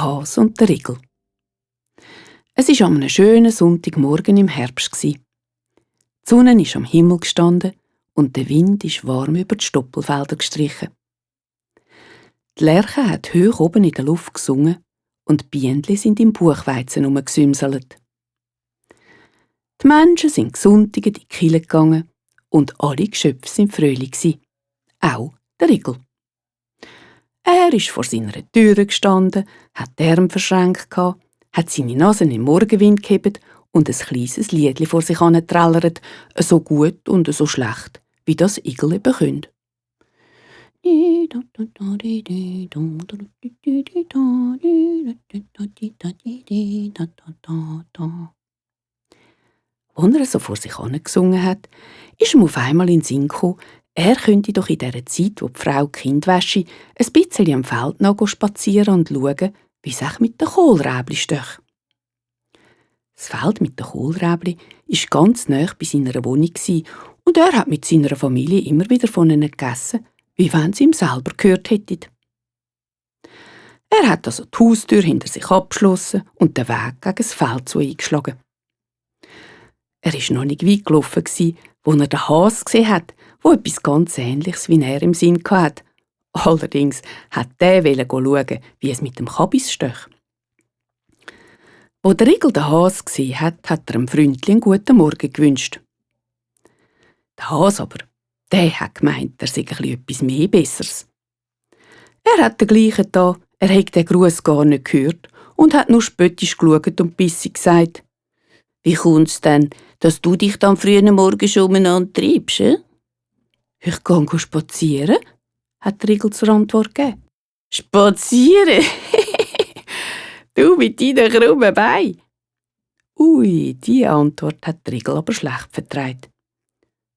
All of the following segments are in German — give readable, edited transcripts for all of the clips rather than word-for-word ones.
der Hase und der Igel. Es war an einem schönen Sonntagmorgen im Herbst. Die Sonne ist am Himmel gestanden und der Wind ist warm über die Stoppelfelder gestrichen. Die Lerche hat hoch oben in der Luft gesungen und die Bienen sind im Buchweizen herumgesümselt. Die Menschen sind gesund in die Kille gegangen und alle Geschöpfe sind fröhlich. Auch der Igel. Er ist vor seiner Tür gestanden, hat die Arme verschränkt, hat seine Nase im Morgenwind gehebt und ein kleines Liedli vor sich hin trällert, so gut und so schlecht, wie das Igel eben können. Als er so vor sich hin gesungen hat, ist ihm auf einmal in den Sinn gekommen, er könnte doch in der Zeit, wo die Frau die Kinder wäsche, ein bisschen am Feld noch spazieren und schauen, wie es auch mit den Kohlräbli steht. Das Feld mit den Kohlräbli war ganz nahe bei seiner Wohnung und er hat mit seiner Familie immer wieder von ihnen gegessen, wie wenn sie ihm selber gehört hätten. Er hat also die Haustür hinter sich abgeschlossen und den Weg gegen das Feld zu eingeschlagen. Er war noch nicht weit gelaufen, als er den Hase gesehen hat, wo etwas ganz Ähnliches wie er im Sinn hatte. Allerdings wollte der schauen, wie es mit dem Kabis steht. Als der Igel den Hase gesehen hat, hat er dem Freundchen einen guten Morgen gewünscht. Der Hase aber, der hat gemeint, er sei etwas mehr Besseres. Er hat dergleichen da, er hätte den Gruß gar nicht gehört und hat nur spöttisch geschaut und bissig gesagt: «Wie kommt's denn, dass du dich dann frühen Morgen schon umeinander treibst?» «Ich gehe spazieren», hat der Igel zur Antwort gegeben. «Spazieren? Du mit deinen krummen Beinen?» Ui, diese Antwort hat der Igel aber schlecht vertragen.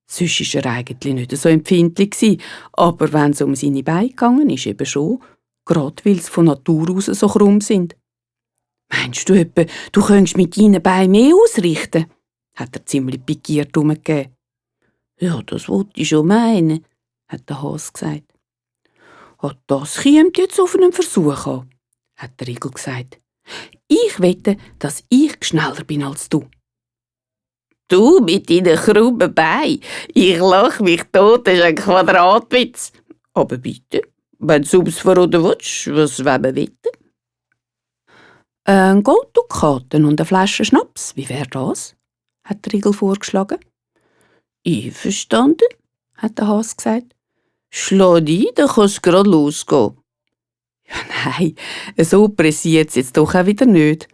Sonst war er eigentlich nicht so empfindlich, aber wenn es um seine Beine gegangen ist, eben schon, gerade weil sie von Natur aus so krumm sind. «Meinst du etwa, du könntest mit deinen Beinen mehr ausrichten?» hat er ziemlich pikiert herumgegeben. «Ja, das wollte ich schon meinen», hat der Hase gesagt. «Das kommt jetzt auf einen Versuch an», hat der Igel gesagt. «Ich wette, dass ich schneller bin als du.» «Du mit deinen krummen Beinen, ich lache mich tot, das ist ein Quadratwitz. Aber bitte, wenn du ums verroden willst, was wollen wir wetten?» «Ein Golddukaten und eine Flasche Schnaps, wie wäre das?» hat der Igel vorgeschlagen. «Einverstanden», hat der Hase gesagt. «Schlag ein, dann kann es gerade losgehen.» «Ja, nein, so pressiert es jetzt doch auch wieder nicht»,